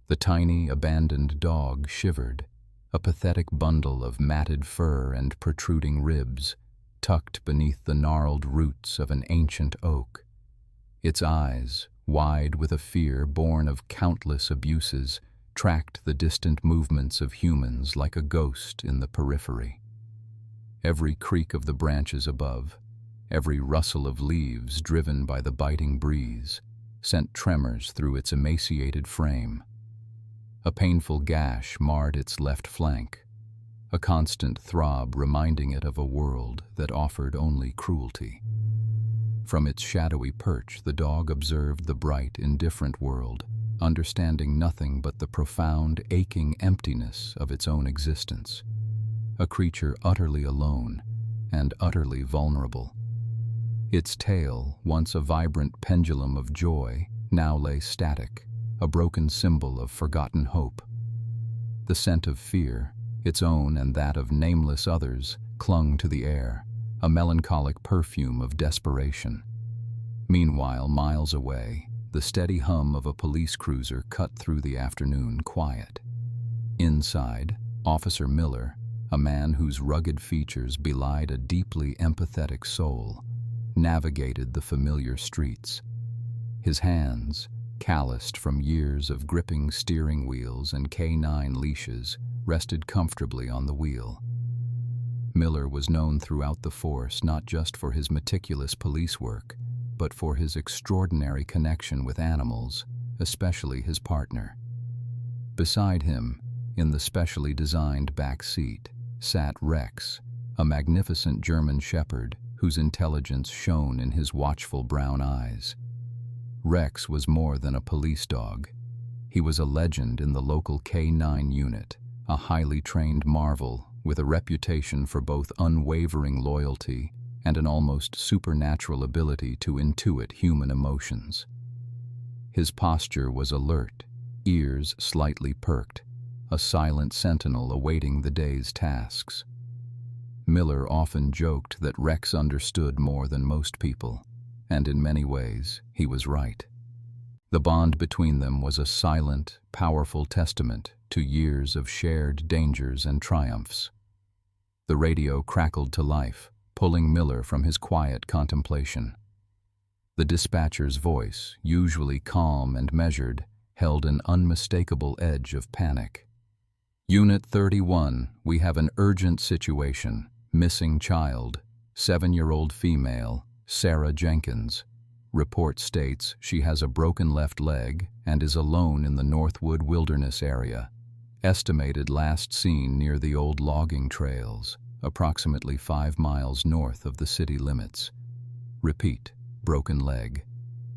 The tiny, abandoned dog shivered, a pathetic bundle of matted fur and protruding ribs, tucked beneath the gnarled roots of an ancient oak. Its eyes, wide with a fear born of countless abuses, tracked the distant movements of humans like a ghost in the periphery. Every creak of the branches above, every rustle of leaves driven by the biting breeze, sent tremors through its emaciated frame. A painful gash marred its left flank, a constant throb reminding it of a world that offered only cruelty. From its shadowy perch, the dog observed the bright, indifferent world, understanding nothing but the profound, aching emptiness of its own existence. A creature utterly alone and utterly vulnerable. Its tail, once a vibrant pendulum of joy, now lay static, a broken symbol of forgotten hope. The scent of fear, its own and that of nameless others, clung to the air, a melancholic perfume of desperation. Meanwhile, miles away, the steady hum of a police cruiser cut through the afternoon quiet. Inside, Officer Miller, a man whose rugged features belied a deeply empathetic soul, navigated the familiar streets. His hands, calloused from years of gripping steering wheels and K9 leashes, rested comfortably on the wheel. Miller was known throughout the force not just for his meticulous police work, but for his extraordinary connection with animals, especially his partner. Beside him, in the specially designed back seat, sat Rex, a magnificent German shepherd whose intelligence shone in his watchful brown eyes. Rex was more than a police dog. He was a legend in the local K9 unit, a highly trained marvel with a reputation for both unwavering loyalty and an almost supernatural ability to intuit human emotions. His posture was alert, ears slightly perked, a silent sentinel awaiting the day's tasks. Miller often joked that Rex understood more than most people, and in many ways, he was right. The bond between them was a silent, powerful testament to years of shared dangers and triumphs. The radio crackled to life, pulling Miller from his quiet contemplation. The dispatcher's voice, usually calm and measured, held an unmistakable edge of panic. Unit 31, we have an urgent situation. Missing child, 7-year-old female, Sarah Jenkins. Report states she has a broken left leg and is alone in the Northwood Wilderness area. Estimated last seen near the old logging trails, approximately 5 miles north of the city limits. Repeat, broken leg.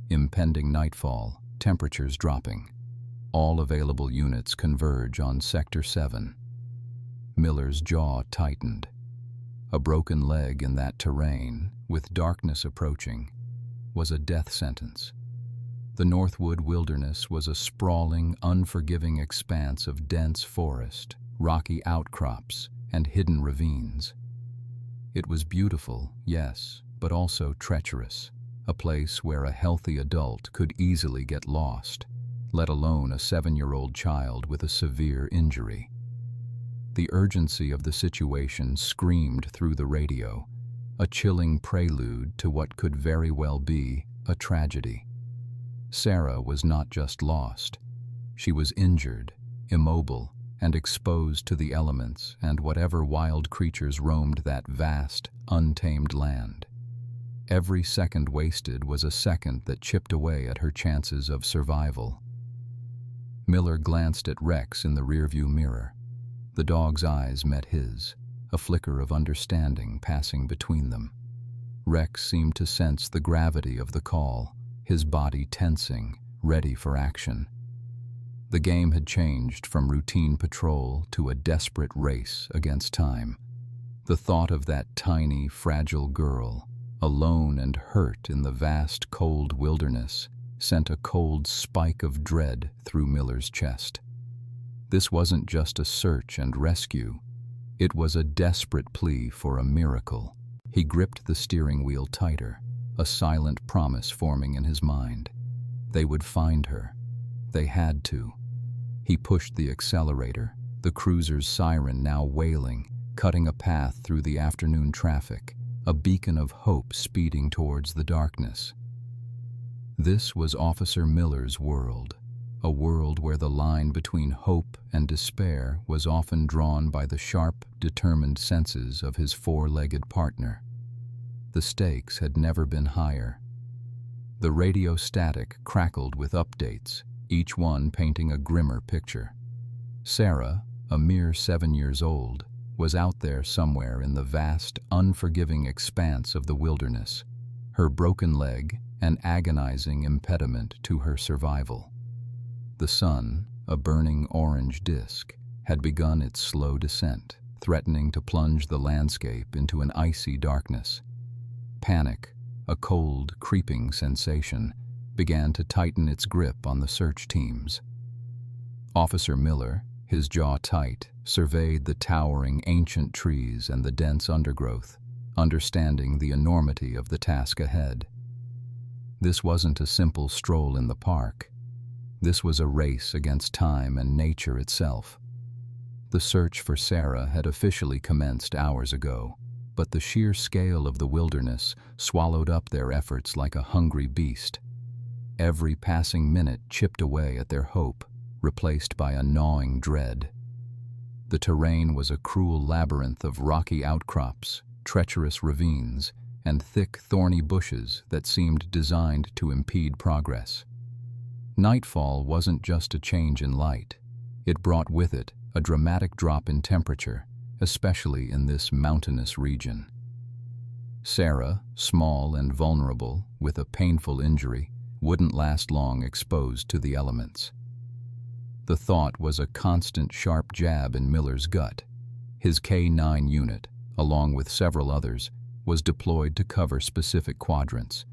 Impending nightfall, temperatures dropping. All available units converge on Sector 7. Miller's jaw tightened. A broken leg in that terrain, with darkness approaching, was a death sentence. The Northwood Wilderness was a sprawling, unforgiving expanse of dense forest, rocky outcrops, and hidden ravines. It was beautiful, yes, but also treacherous, a place where a healthy adult could easily get lost, let alone a 7-year-old child with a severe injury. The urgency of the situation screamed through the radio, a chilling prelude to what could very well be a tragedy. Sarah was not just lost. She was injured, immobile, and exposed to the elements and whatever wild creatures roamed that vast, untamed land. Every second wasted was a second that chipped away at her chances of survival. Miller glanced at Rex in the rearview mirror. The dog's eyes met his, a flicker of understanding passing between them. Rex seemed to sense the gravity of the call, his body tensing, ready for action. The game had changed from routine patrol to a desperate race against time. The thought of that tiny, fragile girl, alone and hurt in the vast, cold wilderness, sent a cold spike of dread through Miller's chest. This wasn't just a search and rescue. It was a desperate plea for a miracle. He gripped the steering wheel tighter, a silent promise forming in his mind. They would find her. They had to. He pushed the accelerator, the cruiser's siren now wailing, cutting a path through the afternoon traffic, a beacon of hope speeding towards the darkness. This was Officer Miller's world, a world where the line between hope and despair was often drawn by the sharp, determined senses of his four-legged partner. The stakes had never been higher. The radio static crackled with updates, each one painting a grimmer picture. Sarah, a mere 7 years old, was out there somewhere in the vast, unforgiving expanse of the wilderness, her broken leg an agonizing impediment to her survival. The sun, a burning orange disk, had begun its slow descent, threatening to plunge the landscape into an icy darkness. Panic, a cold, creeping sensation, began to tighten its grip on the search teams. Officer Miller, his jaw tight, surveyed the towering ancient trees and the dense undergrowth, understanding the enormity of the task ahead. This wasn't a simple stroll in the park. This was a race against time and nature itself. The search for Sarah had officially commenced hours ago, but the sheer scale of the wilderness swallowed up their efforts like a hungry beast. Every passing minute chipped away at their hope, replaced by a gnawing dread. The terrain was a cruel labyrinth of rocky outcrops, treacherous ravines, and thick, thorny bushes that seemed designed to impede progress. Nightfall wasn't just a change in light. It brought with it a dramatic drop in temperature, especially in this mountainous region. Sarah, small and vulnerable, with a painful injury, wouldn't last long exposed to the elements. The thought was a constant sharp jab in Miller's gut. His K-9 unit, along with several others, was deployed to cover specific quadrants.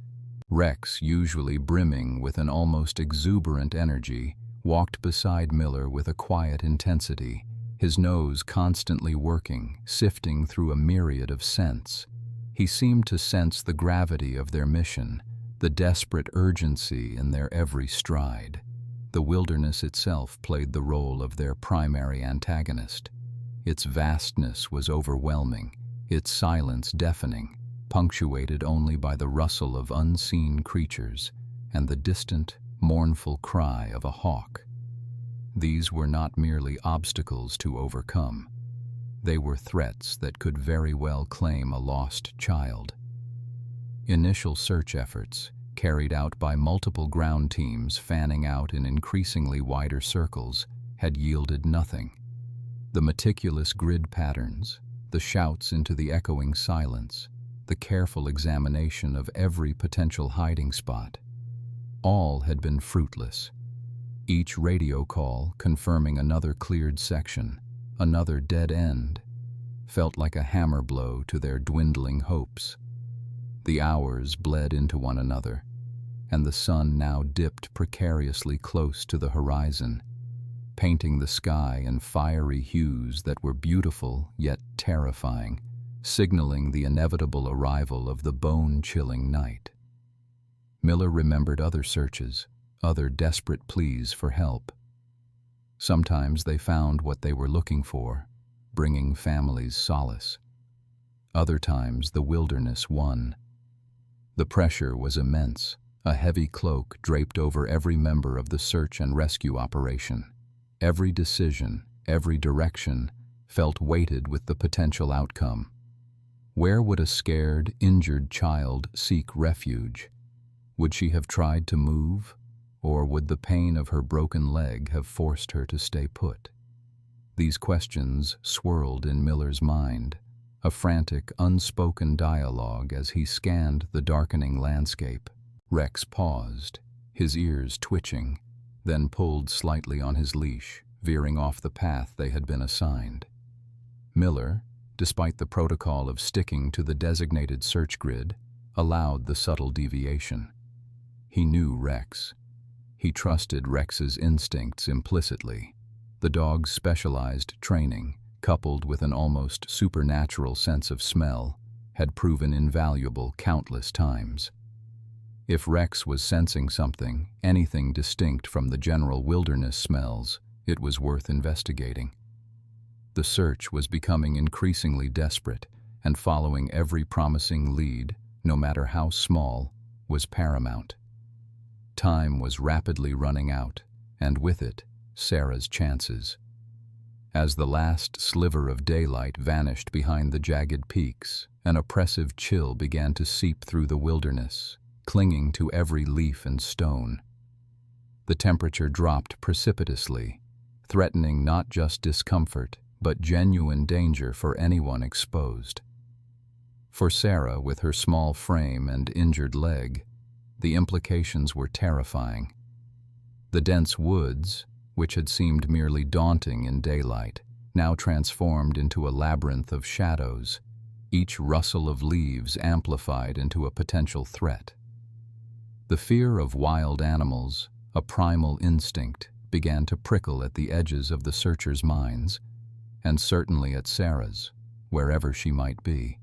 Rex, usually brimming with an almost exuberant energy, walked beside Miller with a quiet intensity, his nose constantly working, sifting through a myriad of scents. He seemed to sense the gravity of their mission, the desperate urgency in their every stride. The wilderness itself played the role of their primary antagonist. Its vastness was overwhelming, its silence deafening, punctuated only by the rustle of unseen creatures and the distant, mournful cry of a hawk. These were not merely obstacles to overcome. They were threats that could very well claim a lost child. Initial search efforts, carried out by multiple ground teams fanning out in increasingly wider circles, had yielded nothing. The meticulous grid patterns, the shouts into the echoing silence, the careful examination of every potential hiding spot, all had been fruitless. Each radio call confirming another cleared section, another dead end, felt like a hammer blow to their dwindling hopes. The hours bled into one another, and the sun now dipped precariously close to the horizon, painting the sky in fiery hues that were beautiful yet terrifying, signaling the inevitable arrival of the bone-chilling night. Miller remembered other searches, other desperate pleas for help. Sometimes they found what they were looking for, bringing families solace. Other times the wilderness won. The pressure was immense, a heavy cloak draped over every member of the search and rescue operation. Every decision, every direction, felt weighted with the potential outcome. Where would a scared, injured child seek refuge? Would she have tried to move, or would the pain of her broken leg have forced her to stay put? These questions swirled in Miller's mind, a frantic, unspoken dialogue as he scanned the darkening landscape. Rex paused, his ears twitching, then pulled slightly on his leash, veering off the path they had been assigned. Miller, despite the protocol of sticking to the designated search grid, allowed the subtle deviation. He knew Rex. He trusted Rex's instincts implicitly. The dog's specialized training, coupled with an almost supernatural sense of smell, had proven invaluable countless times. If Rex was sensing something, anything distinct from the general wilderness smells, it was worth investigating. The search was becoming increasingly desperate, and following every promising lead, no matter how small, was paramount. Time was rapidly running out, and with it, Sarah's chances. As the last sliver of daylight vanished behind the jagged peaks, an oppressive chill began to seep through the wilderness, clinging to every leaf and stone. The temperature dropped precipitously, threatening not just discomfort, but genuine danger for anyone exposed. For Sarah, with her small frame and injured leg, the implications were terrifying. The dense woods, which had seemed merely daunting in daylight, now transformed into a labyrinth of shadows, each rustle of leaves amplified into a potential threat. The fear of wild animals, a primal instinct, began to prickle at the edges of the searchers' minds, and certainly at Sarah's, wherever she might be.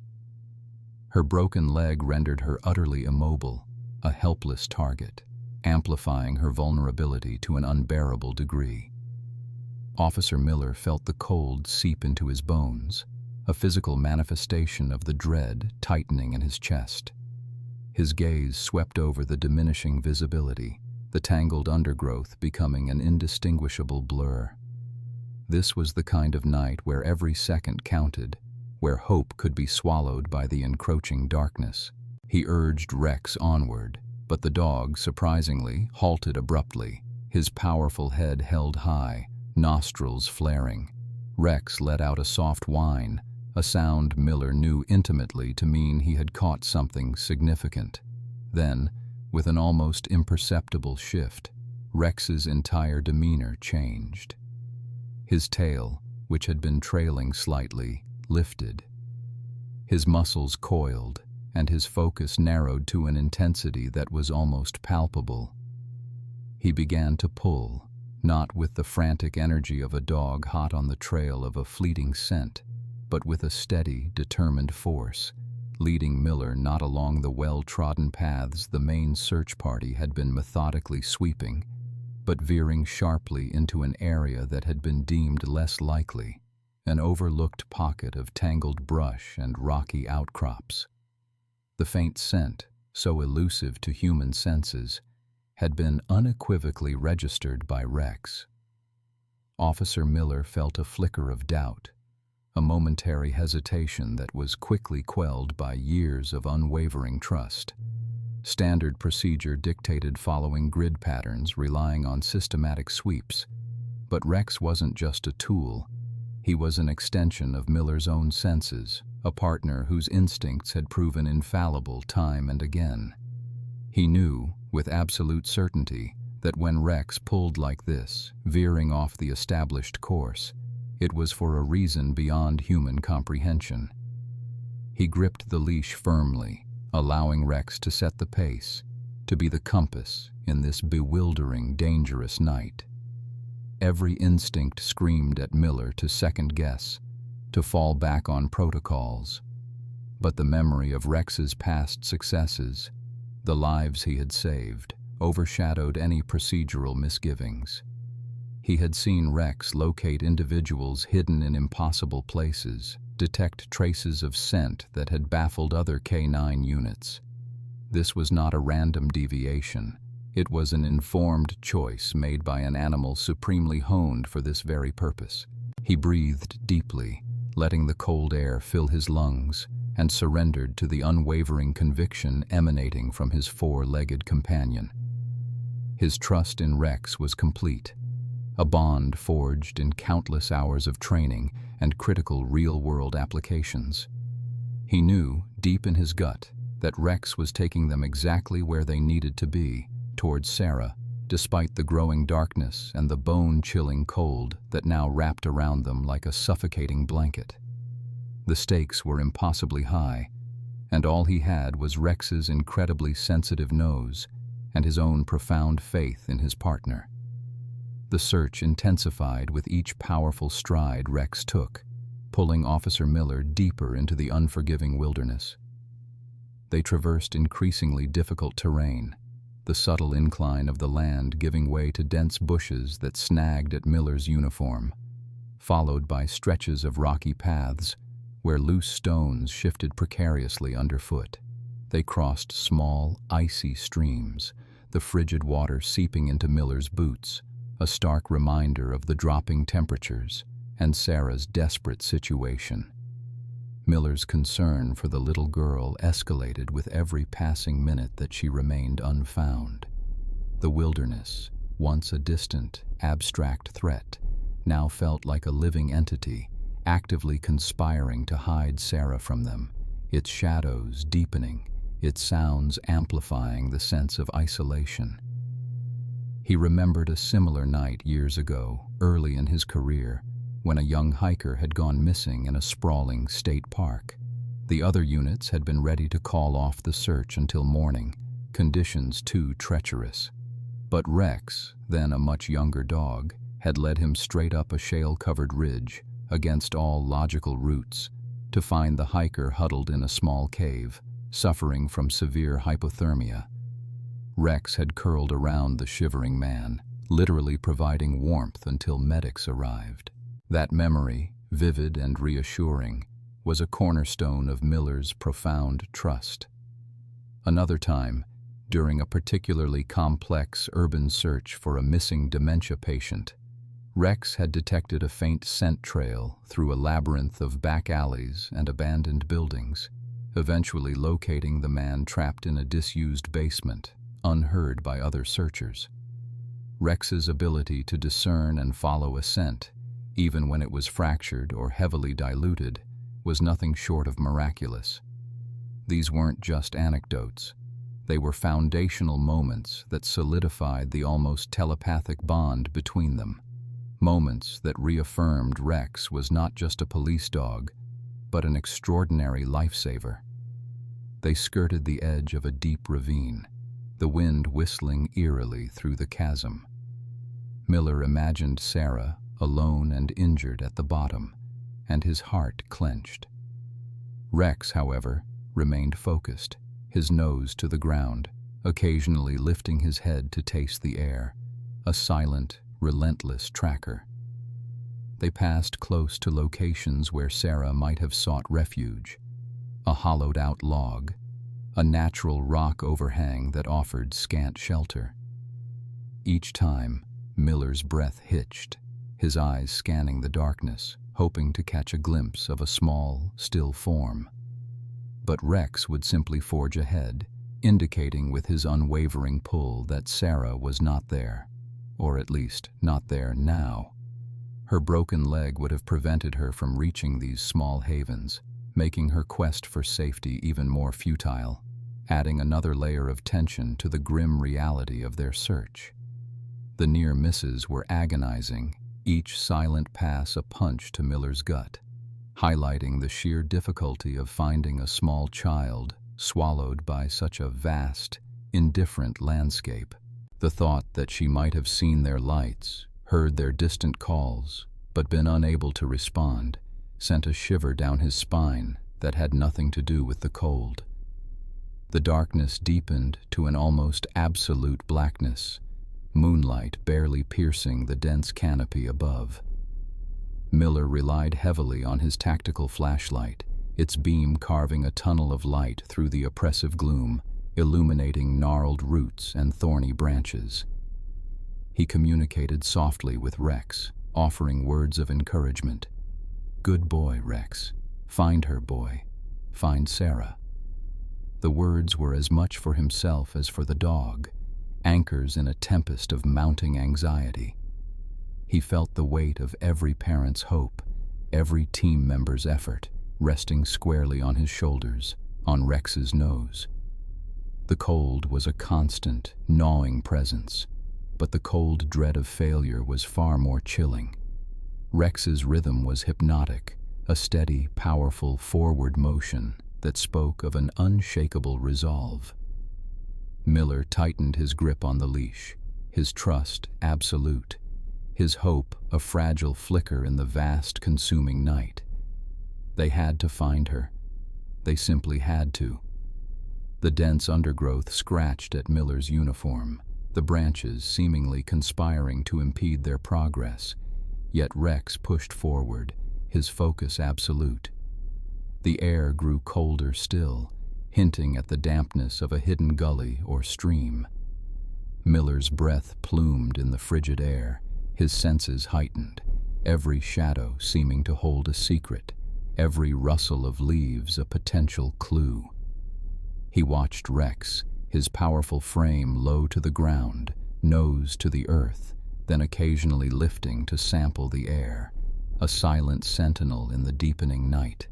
Her broken leg rendered her utterly immobile, a helpless target, amplifying her vulnerability to an unbearable degree. Officer Miller felt the cold seep into his bones, a physical manifestation of the dread tightening in his chest. His gaze swept over the diminishing visibility, the tangled undergrowth becoming an indistinguishable blur. This was the kind of night where every second counted, where hope could be swallowed by the encroaching darkness. He urged Rex onward, but the dog, surprisingly, halted abruptly, his powerful head held high, nostrils flaring. Rex let out a soft whine, a sound Miller knew intimately to mean he had caught something significant. Then, with an almost imperceptible shift, Rex's entire demeanor changed. His tail, which had been trailing slightly, lifted. His muscles coiled, and his focus narrowed to an intensity that was almost palpable. He began to pull, not with the frantic energy of a dog hot on the trail of a fleeting scent, but with a steady, determined force, leading Miller not along the well-trodden paths the main search party had been methodically sweeping, but veering sharply into an area that had been deemed less likely, an overlooked pocket of tangled brush and rocky outcrops. The faint scent, so elusive to human senses, had been unequivocally registered by Rex. Officer Miller felt a flicker of doubt, a momentary hesitation that was quickly quelled by years of unwavering trust. Standard procedure dictated following grid patterns, relying on systematic sweeps. But Rex wasn't just a tool. He was an extension of Miller's own senses, a partner whose instincts had proven infallible time and again. He knew, with absolute certainty, that when Rex pulled like this, veering off the established course, it was for a reason beyond human comprehension. He gripped the leash firmly, allowing Rex to set the pace, to be the compass in this bewildering, dangerous night. Every instinct screamed at Miller to second-guess, to fall back on protocols. But the memory of Rex's past successes, the lives he had saved, overshadowed any procedural misgivings. He had seen Rex locate individuals hidden in impossible places, detect traces of scent that had baffled other K9 units. This was not a random deviation. It was an informed choice made by an animal supremely honed for this very purpose. He breathed deeply, letting the cold air fill his lungs, and surrendered to the unwavering conviction emanating from his four-legged companion. His trust in Rex was complete, a bond forged in countless hours of training and critical real-world applications. He knew, deep in his gut, that Rex was taking them exactly where they needed to be, towards Sarah, despite the growing darkness and the bone-chilling cold that now wrapped around them like a suffocating blanket. The stakes were impossibly high, and all he had was Rex's incredibly sensitive nose and his own profound faith in his partner. The search intensified with each powerful stride Rex took, pulling Officer Miller deeper into the unforgiving wilderness. They traversed increasingly difficult terrain, the subtle incline of the land giving way to dense bushes that snagged at Miller's uniform, followed by stretches of rocky paths where loose stones shifted precariously underfoot. They crossed small, icy streams, the frigid water seeping into Miller's boots, a stark reminder of the dropping temperatures and Sarah's desperate situation. Miller's concern for the little girl escalated with every passing minute that she remained unfound. The wilderness, once a distant, abstract threat, now felt like a living entity, actively conspiring to hide Sarah from them, its shadows deepening, its sounds amplifying the sense of isolation. He remembered a similar night years ago, early in his career, when a young hiker had gone missing in a sprawling state park. The other units had been ready to call off the search until morning, conditions too treacherous. But Rex, then a much younger dog, had led him straight up a shale-covered ridge, against all logical routes, to find the hiker huddled in a small cave, suffering from severe hypothermia. Rex had curled around the shivering man, literally providing warmth until medics arrived. That memory, vivid and reassuring, was a cornerstone of Miller's profound trust. Another time, during a particularly complex urban search for a missing dementia patient, Rex had detected a faint scent trail through a labyrinth of back alleys and abandoned buildings, eventually locating the man trapped in a disused basement, unheard by other searchers. Rex's ability to discern and follow a scent, even when it was fractured or heavily diluted, was nothing short of miraculous. These weren't just anecdotes. They were foundational moments that solidified the almost telepathic bond between them. Moments that reaffirmed Rex was not just a police dog, but an extraordinary lifesaver. They skirted the edge of a deep ravine, the wind whistling eerily through the chasm. Miller imagined Sarah, alone and injured at the bottom, and his heart clenched. Rex, however, remained focused, his nose to the ground, occasionally lifting his head to taste the air, a silent, relentless tracker. They passed close to locations where Sarah might have sought refuge: a hollowed-out log, a natural rock overhang that offered scant shelter. Each time, Miller's breath hitched, his eyes scanning the darkness, hoping to catch a glimpse of a small, still form. But Rex would simply forge ahead, indicating with his unwavering pull that Sarah was not there, or at least not there now. Her broken leg would have prevented her from reaching these small havens, making her quest for safety even more futile, adding another layer of tension to the grim reality of their search. The near misses were agonizing, each silent pass a punch to Miller's gut, highlighting the sheer difficulty of finding a small child swallowed by such a vast, indifferent landscape. The thought that she might have seen their lights, heard their distant calls, but been unable to respond, sent a shiver down his spine that had nothing to do with the cold. The darkness deepened to an almost absolute blackness, moonlight barely piercing the dense canopy above. Miller relied heavily on his tactical flashlight, its beam carving a tunnel of light through the oppressive gloom, illuminating gnarled roots and thorny branches. He communicated softly with Rex, offering words of encouragement. "Good boy, Rex. Find her, boy. Find Sarah." The words were as much for himself as for the dog, anchors in a tempest of mounting anxiety. He felt the weight of every parent's hope, every team member's effort, resting squarely on his shoulders, on Rex's nose. The cold was a constant, gnawing presence, but the cold dread of failure was far more chilling. Rex's rhythm was hypnotic, a steady, powerful forward motion that spoke of an unshakable resolve. Miller tightened his grip on the leash, his trust absolute, his hope a fragile flicker in the vast, consuming night. They had to find her. They simply had to. The dense undergrowth scratched at Miller's uniform, the branches seemingly conspiring to impede their progress. Yet Rex pushed forward, his focus absolute. The air grew colder still, hinting at the dampness of a hidden gully or stream. Miller's breath plumed in the frigid air, his senses heightened, every shadow seeming to hold a secret, every rustle of leaves a potential clue. He watched Rex, his powerful frame low to the ground, nose to the earth, then occasionally lifting to sample the air, a silent sentinel in the deepening night.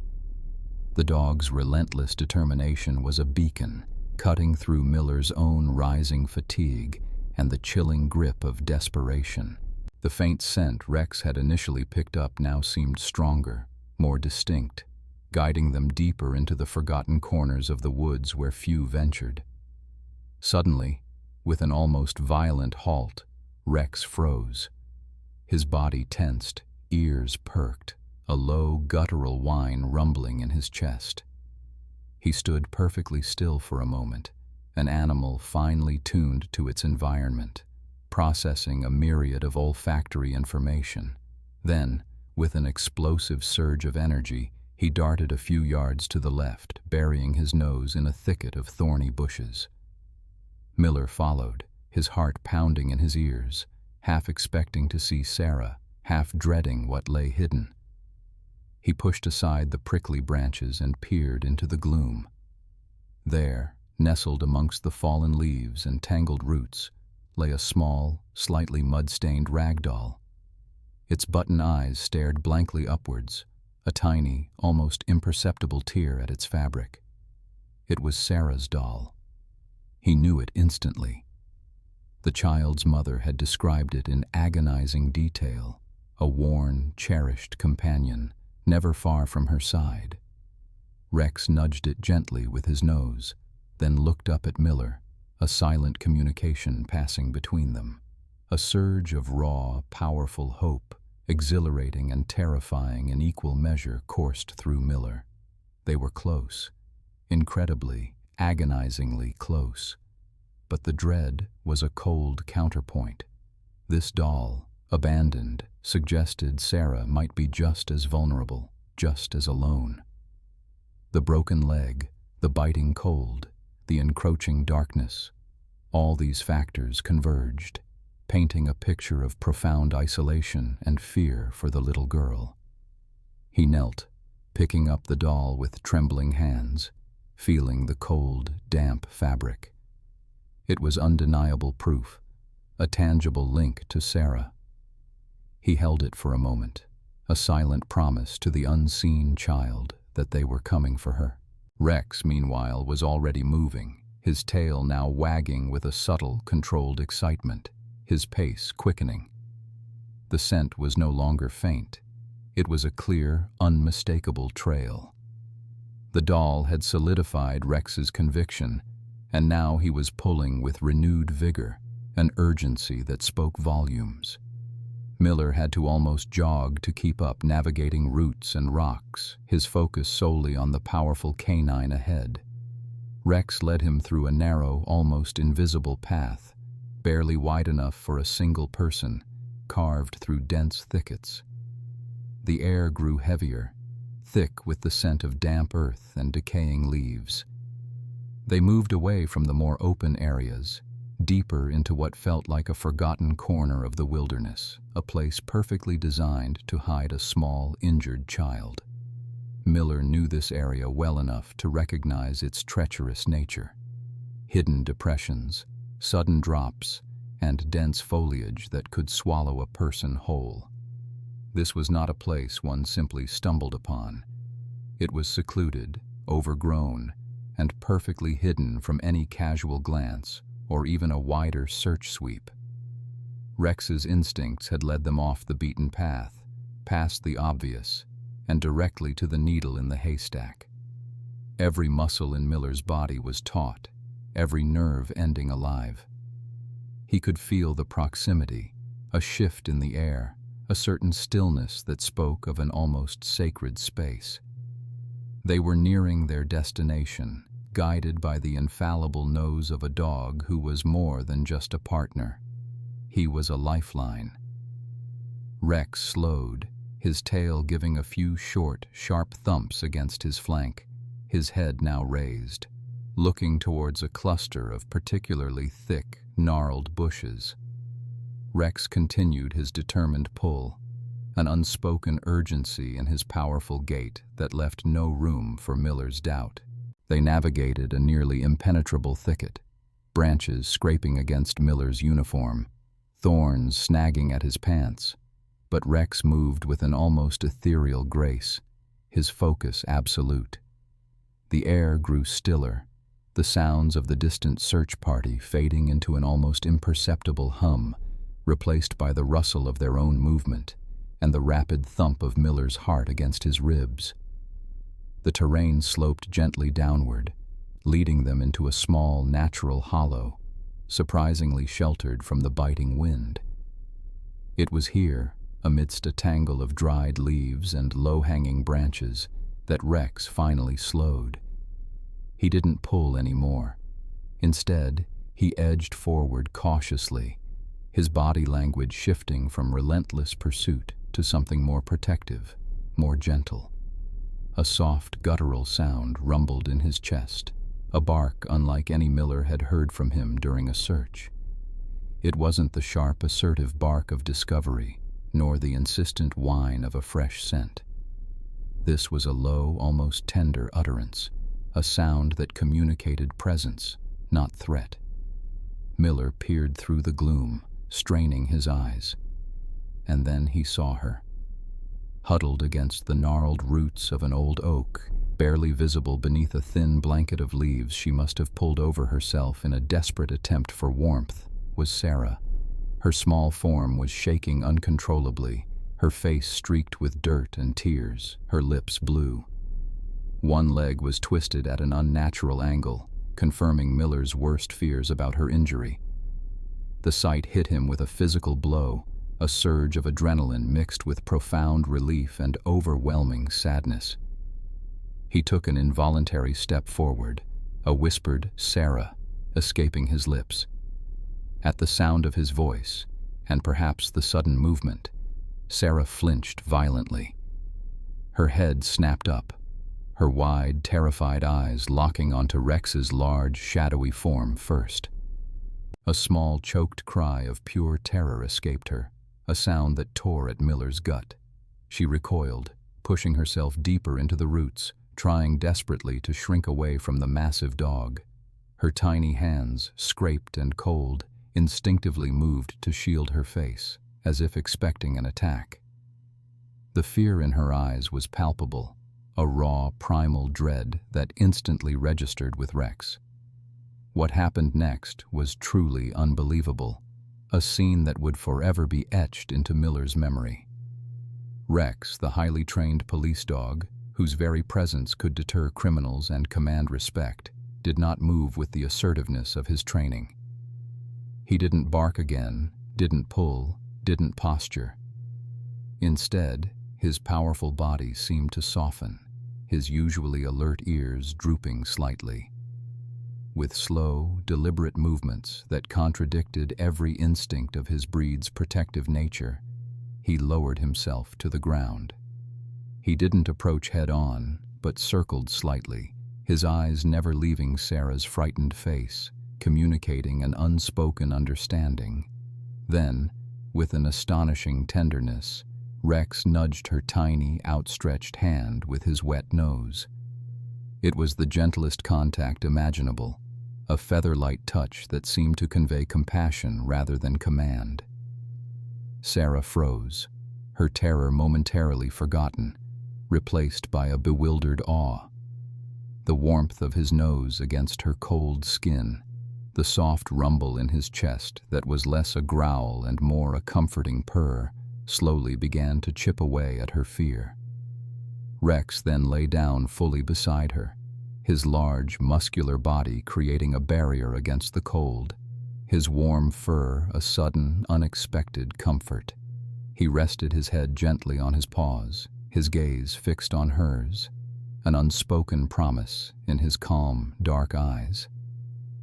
The dog's relentless determination was a beacon, cutting through Miller's own rising fatigue and the chilling grip of desperation. The faint scent Rex had initially picked up now seemed stronger, more distinct, guiding them deeper into the forgotten corners of the woods where few ventured. Suddenly, with an almost violent halt, Rex froze. His body tensed, ears perked, a low, guttural whine rumbling in his chest. He stood perfectly still for a moment, an animal finely tuned to its environment, processing a myriad of olfactory information. Then, with an explosive surge of energy, he darted a few yards to the left, burying his nose in a thicket of thorny bushes. Miller followed, his heart pounding in his ears, half expecting to see Sarah, half dreading what lay hidden. He pushed aside the prickly branches and peered into the gloom. There, nestled amongst the fallen leaves and tangled roots, lay a small, slightly mud-stained rag doll. Its button eyes stared blankly upwards, a tiny, almost imperceptible tear at its fabric. It was Sarah's doll. He knew it instantly. The child's mother had described it in agonizing detail, a worn, cherished companion, never far from her side. Rex nudged it gently with his nose, then looked up at Miller, a silent communication passing between them. A surge of raw, powerful hope, exhilarating and terrifying in equal measure, coursed through Miller. They were close, incredibly, agonizingly close. But the dread was a cold counterpoint. This doll, abandoned, suggested Sarah might be just as vulnerable, just as alone. The broken leg, the biting cold, the encroaching darkness, all these factors converged, painting a picture of profound isolation and fear for the little girl. He knelt, picking up the doll with trembling hands, feeling the cold, damp fabric. It was undeniable proof, a tangible link to Sarah. He held it for a moment, a silent promise to the unseen child that they were coming for her. Rex, meanwhile, was already moving, his tail now wagging with a subtle, controlled excitement, his pace quickening. The scent was no longer faint. It was a clear, unmistakable trail. The doll had solidified Rex's conviction, and now he was pulling with renewed vigor, an urgency that spoke volumes. Miller had to almost jog to keep up, navigating roots and rocks, his focus solely on the powerful canine ahead. Rex led him through a narrow, almost invisible path, barely wide enough for a single person, carved through dense thickets. The air grew heavier, thick with the scent of damp earth and decaying leaves. They moved away from the more open areas, deeper into what felt like a forgotten corner of the wilderness, a place perfectly designed to hide a small, injured child. Miller knew this area well enough to recognize its treacherous nature. Hidden depressions, sudden drops, and dense foliage that could swallow a person whole. This was not a place one simply stumbled upon. It was secluded, overgrown, and perfectly hidden from any casual glance or even a wider search sweep. Rex's instincts had led them off the beaten path, past the obvious, and directly to the needle in the haystack. Every muscle in Miller's body was taut, every nerve ending alive. He could feel the proximity, a shift in the air, a certain stillness that spoke of an almost sacred space. They were nearing their destination, guided by the infallible nose of a dog who was more than just a partner. He was a lifeline. Rex slowed, his tail giving a few short, sharp thumps against his flank, his head now raised, looking towards a cluster of particularly thick, gnarled bushes. Rex continued his determined pull, an unspoken urgency in his powerful gait that left no room for Miller's doubt. They navigated a nearly impenetrable thicket, branches scraping against Miller's uniform, thorns snagging at his pants. But Rex moved with an almost ethereal grace, his focus absolute. The air grew stiller, the sounds of the distant search party fading into an almost imperceptible hum, replaced by the rustle of their own movement and the rapid thump of Miller's heart against his ribs. The terrain sloped gently downward, leading them into a small, natural hollow, surprisingly sheltered from the biting wind. It was here, amidst a tangle of dried leaves and low-hanging branches, that Rex finally slowed. He didn't pull anymore. Instead, he edged forward cautiously, his body language shifting from relentless pursuit to something more protective, more gentle. A soft, guttural sound rumbled in his chest, a bark unlike any Miller had heard from him during a search. It wasn't the sharp, assertive bark of discovery, nor the insistent whine of a fresh scent. This was a low, almost tender utterance, a sound that communicated presence, not threat. Miller peered through the gloom, straining his eyes. And then he saw her. Huddled against the gnarled roots of an old oak, barely visible beneath a thin blanket of leaves she must have pulled over herself in a desperate attempt for warmth, was Sarah. Her small form was shaking uncontrollably, her face streaked with dirt and tears, her lips blue. One leg was twisted at an unnatural angle, confirming Miller's worst fears about her injury. The sight hit him with a physical blow, a surge of adrenaline mixed with profound relief and overwhelming sadness. He took an involuntary step forward, a whispered "Sarah" escaping his lips. At the sound of his voice, and perhaps the sudden movement, Sarah flinched violently. Her head snapped up, her wide, terrified eyes locking onto Rex's large, shadowy form first. A small, choked cry of pure terror escaped her, a sound that tore at Miller's gut. She recoiled, pushing herself deeper into the roots, trying desperately to shrink away from the massive dog. Her tiny hands, scraped and cold, instinctively moved to shield her face, as if expecting an attack. The fear in her eyes was palpable, a raw, primal dread that instantly registered with Rex. What happened next was truly unbelievable, a scene that would forever be etched into Miller's memory. Rex, the highly trained police dog, whose very presence could deter criminals and command respect, did not move with the assertiveness of his training. He didn't bark again, didn't pull, didn't posture. Instead, his powerful body seemed to soften, his usually alert ears drooping slightly. With slow, deliberate movements that contradicted every instinct of his breed's protective nature, he lowered himself to the ground. He didn't approach head-on, but circled slightly, his eyes never leaving Sarah's frightened face, communicating an unspoken understanding. Then, with an astonishing tenderness, Rex nudged her tiny, outstretched hand with his wet nose. It was the gentlest contact imaginable, a feather-light touch that seemed to convey compassion rather than command. Sarah froze, her terror momentarily forgotten, replaced by a bewildered awe. The warmth of his nose against her cold skin, the soft rumble in his chest that was less a growl and more a comforting purr, slowly began to chip away at her fear. Rex then lay down fully beside her, his large, muscular body creating a barrier against the cold, his warm fur a sudden, unexpected comfort. He rested his head gently on his paws, his gaze fixed on hers, an unspoken promise in his calm, dark eyes.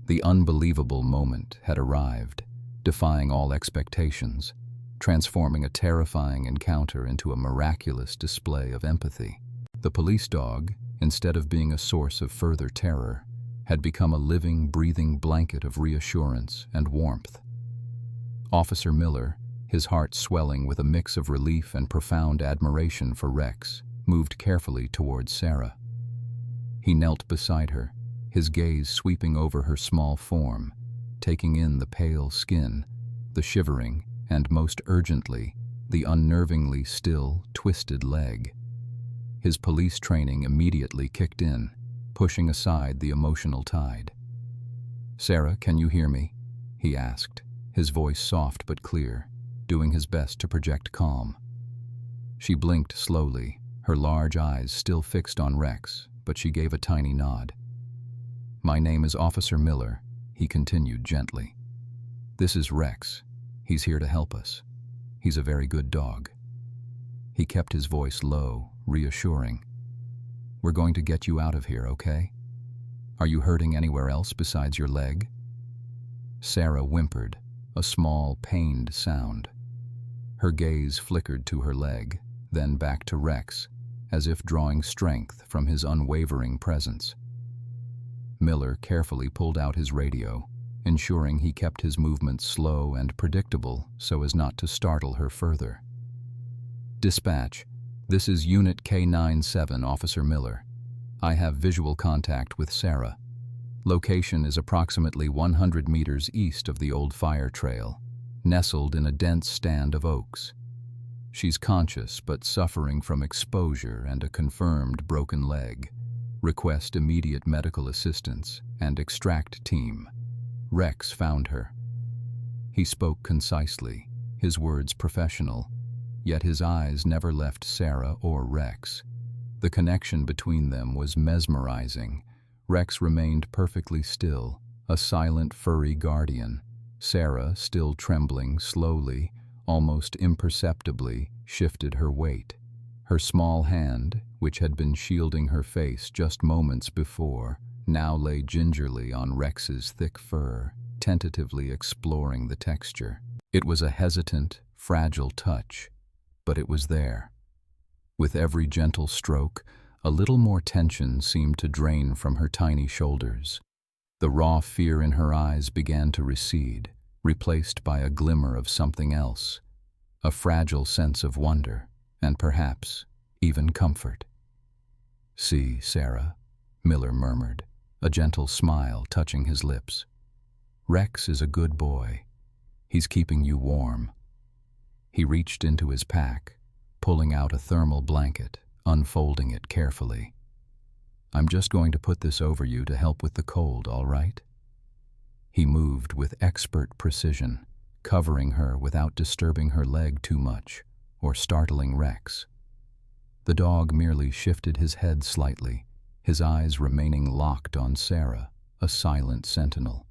The unbelievable moment had arrived, defying all expectations, transforming a terrifying encounter into a miraculous display of empathy. The police dog, instead of being a source of further terror, had become a living, breathing blanket of reassurance and warmth. Officer Miller, his heart swelling with a mix of relief and profound admiration for Rex, moved carefully towards Sarah. He knelt beside her, his gaze sweeping over her small form, taking in the pale skin, the shivering, and most urgently, the unnervingly still, twisted leg. His police training immediately kicked in, pushing aside the emotional tide. "Sarah, can you hear me?" he asked, his voice soft but clear, doing his best to project calm. She blinked slowly, her large eyes still fixed on Rex, but she gave a tiny nod. "My name is Officer Miller," he continued gently. "This is Rex. He's here to help us. He's a very good dog." He kept his voice low, reassuring. "We're going to get you out of here, okay? Are you hurting anywhere else besides your leg?" Sarah whimpered, a small, pained sound. Her gaze flickered to her leg, then back to Rex, as if drawing strength from his unwavering presence. Miller carefully pulled out his radio, ensuring he kept his movements slow and predictable so as not to startle her further. "Dispatch, this is Unit K97, Officer Miller. I have visual contact with Sarah. Location is approximately 100 meters east of the old fire trail, nestled in a dense stand of oaks. She's conscious but suffering from exposure and a confirmed broken leg. Request immediate medical assistance and extract team. Rex found her." He spoke concisely, his words professional, yet his eyes never left Sarah or Rex. The connection between them was mesmerizing. Rex remained perfectly still, a silent, furry guardian. Sarah, still trembling, slowly, almost imperceptibly, shifted her weight. Her small hand, which had been shielding her face just moments before, now lay gingerly on Rex's thick fur, tentatively exploring the texture. It was a hesitant, fragile touch, but it was there. With every gentle stroke, a little more tension seemed to drain from her tiny shoulders. The raw fear in her eyes began to recede, replaced by a glimmer of something else, a fragile sense of wonder, and perhaps even comfort. "See, Sarah," Miller murmured, a gentle smile touching his lips. "Rex is a good boy. He's keeping you warm." He reached into his pack, pulling out a thermal blanket, unfolding it carefully. "I'm just going to put this over you to help with the cold, all right?" He moved with expert precision, covering her without disturbing her leg too much or startling Rex. The dog merely shifted his head slightly, his eyes remaining locked on Sarah, a silent sentinel.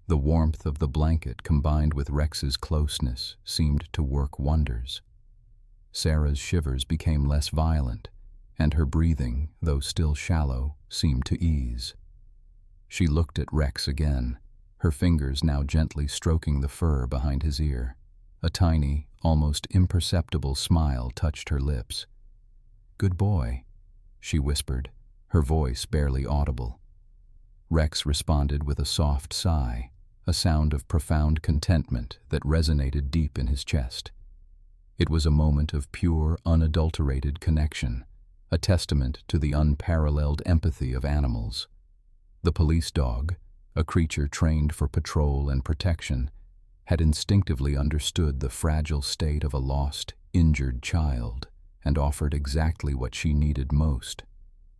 The warmth of the blanket combined with Rex's closeness seemed to work wonders. Sarah's shivers became less violent, and her breathing, though still shallow, seemed to ease. She looked at Rex again, her fingers now gently stroking the fur behind his ear. A tiny, almost imperceptible smile touched her lips. "Good boy," she whispered, her voice barely audible. Rex responded with a soft sigh, a sound of profound contentment that resonated deep in his chest. It was a moment of pure, unadulterated connection, a testament to the unparalleled empathy of animals. The police dog, a creature trained for patrol and protection, had instinctively understood the fragile state of a lost, injured child and offered exactly what she needed most: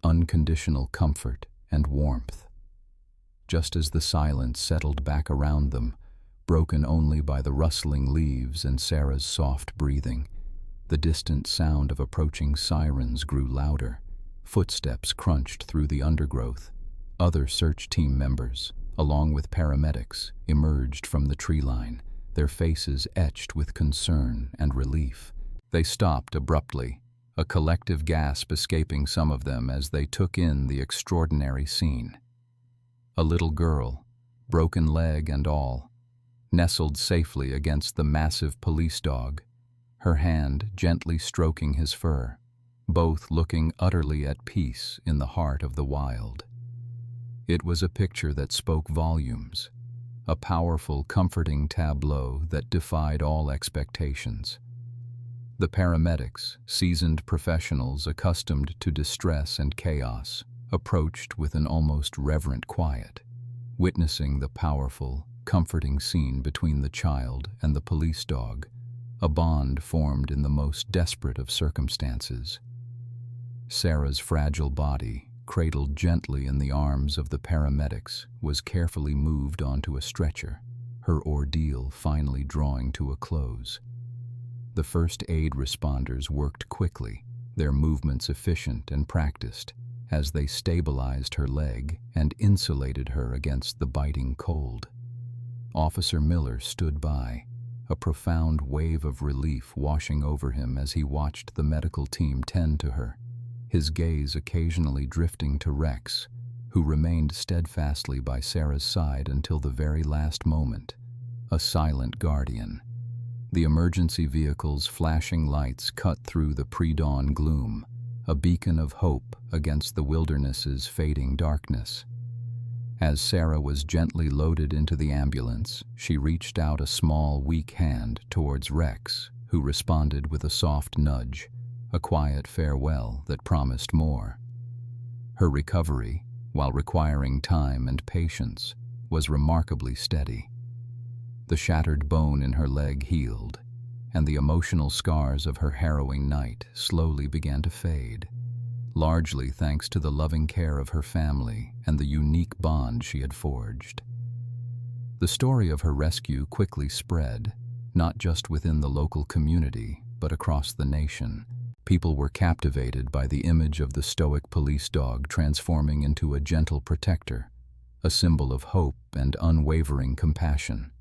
unconditional comfort and warmth. Just as the silence settled back around them, broken only by the rustling leaves and Sarah's soft breathing, the distant sound of approaching sirens grew louder. Footsteps crunched through the undergrowth. Other search team members, along with paramedics, emerged from the tree line, their faces etched with concern and relief. They stopped abruptly, a collective gasp escaping some of them as they took in the extraordinary scene. A little girl, broken leg and all, nestled safely against the massive police dog, her hand gently stroking his fur, both looking utterly at peace in the heart of the wild. It was a picture that spoke volumes, a powerful, comforting tableau that defied all expectations. The paramedics, seasoned professionals accustomed to distress and chaos, approached with an almost reverent quiet, witnessing the powerful, comforting scene between the child and the police dog, a bond formed in the most desperate of circumstances. Sarah's fragile body, cradled gently in the arms of the paramedics, was carefully moved onto a stretcher, her ordeal finally drawing to a close. The first aid responders worked quickly, their movements efficient and practiced, as they stabilized her leg and insulated her against the biting cold. Officer Miller stood by, a profound wave of relief washing over him as he watched the medical team tend to her, his gaze occasionally drifting to Rex, who remained steadfastly by Sarah's side until the very last moment, a silent guardian. The emergency vehicle's flashing lights cut through the pre-dawn gloom, a beacon of hope against the wilderness's fading darkness. As Sarah was gently loaded into the ambulance, she reached out a small, weak hand towards Rex, who responded with a soft nudge, a quiet farewell that promised more. Her recovery, while requiring time and patience, was remarkably steady. The shattered bone in her leg healed, and the emotional scars of her harrowing night slowly began to fade, largely thanks to the loving care of her family and the unique bond she had forged. The story of her rescue quickly spread, not just within the local community, but across the nation. People were captivated by the image of the stoic police dog transforming into a gentle protector, a symbol of hope and unwavering compassion.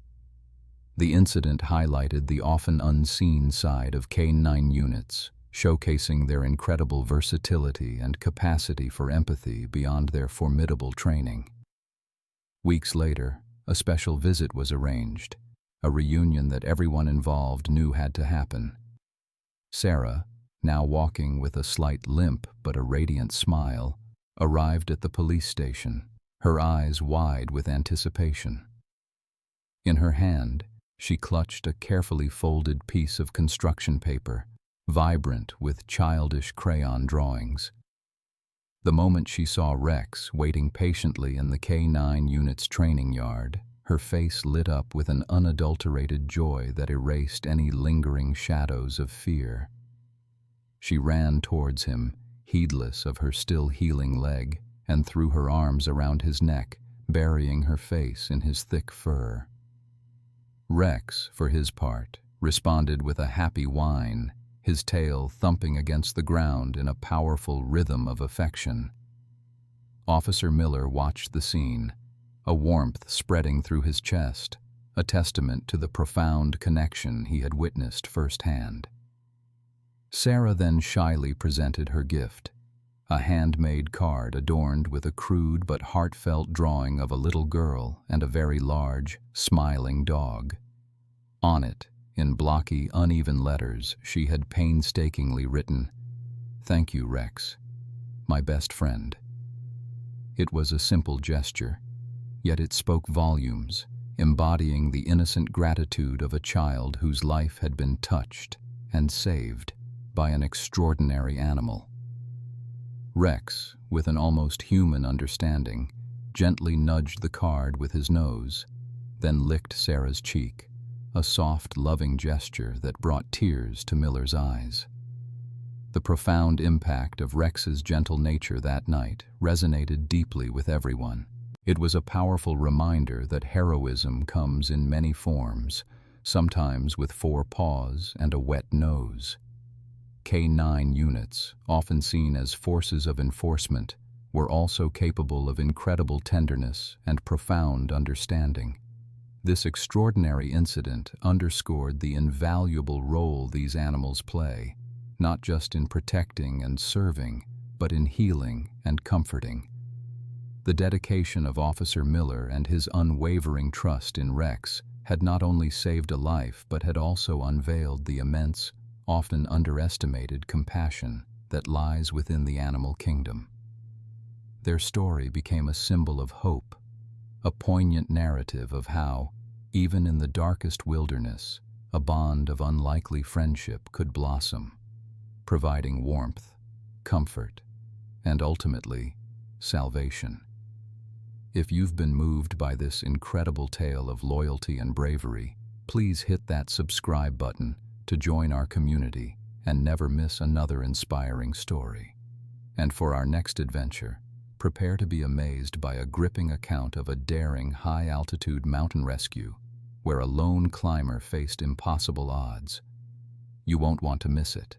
The incident highlighted the often unseen side of K-9 units, showcasing their incredible versatility and capacity for empathy beyond their formidable training. Weeks later, a special visit was arranged, a reunion that everyone involved knew had to happen. Sarah, now walking with a slight limp but a radiant smile, arrived at the police station, her eyes wide with anticipation. In her hand, she clutched a carefully folded piece of construction paper, vibrant with childish crayon drawings. The moment she saw Rex waiting patiently in the K-9 unit's training yard, her face lit up with an unadulterated joy that erased any lingering shadows of fear. She ran towards him, heedless of her still healing leg, and threw her arms around his neck, burying her face in his thick fur. Rex, for his part, responded with a happy whine, his tail thumping against the ground in a powerful rhythm of affection. Officer Miller watched the scene, a warmth spreading through his chest, a testament to the profound connection he had witnessed firsthand. Sarah then shyly presented her gift, a handmade card adorned with a crude but heartfelt drawing of a little girl and a very large, smiling dog. On it, in blocky, uneven letters, she had painstakingly written, "Thank you, Rex, my best friend." It was a simple gesture, yet it spoke volumes, embodying the innocent gratitude of a child whose life had been touched and saved by an extraordinary animal. Rex, with an almost human understanding, gently nudged the card with his nose, then licked Sarah's cheek, a soft, loving gesture that brought tears to Miller's eyes. The profound impact of Rex's gentle nature that night resonated deeply with everyone. It was a powerful reminder that heroism comes in many forms, sometimes with 4 paws and a wet nose. K-9 units, often seen as forces of enforcement, were also capable of incredible tenderness and profound understanding. This extraordinary incident underscored the invaluable role these animals play, not just in protecting and serving, but in healing and comforting. The dedication of Officer Miller and his unwavering trust in Rex had not only saved a life but had also unveiled the immense, often underestimated compassion that lies within the animal kingdom. Their story became a symbol of hope, a poignant narrative of how, even in the darkest wilderness, a bond of unlikely friendship could blossom, providing warmth, comfort, and ultimately, salvation. If you've been moved by this incredible tale of loyalty and bravery, please hit that subscribe button to join our community and never miss another inspiring story. And for our next adventure, prepare to be amazed by a gripping account of a daring high-altitude mountain rescue where a lone climber faced impossible odds. You won't want to miss it.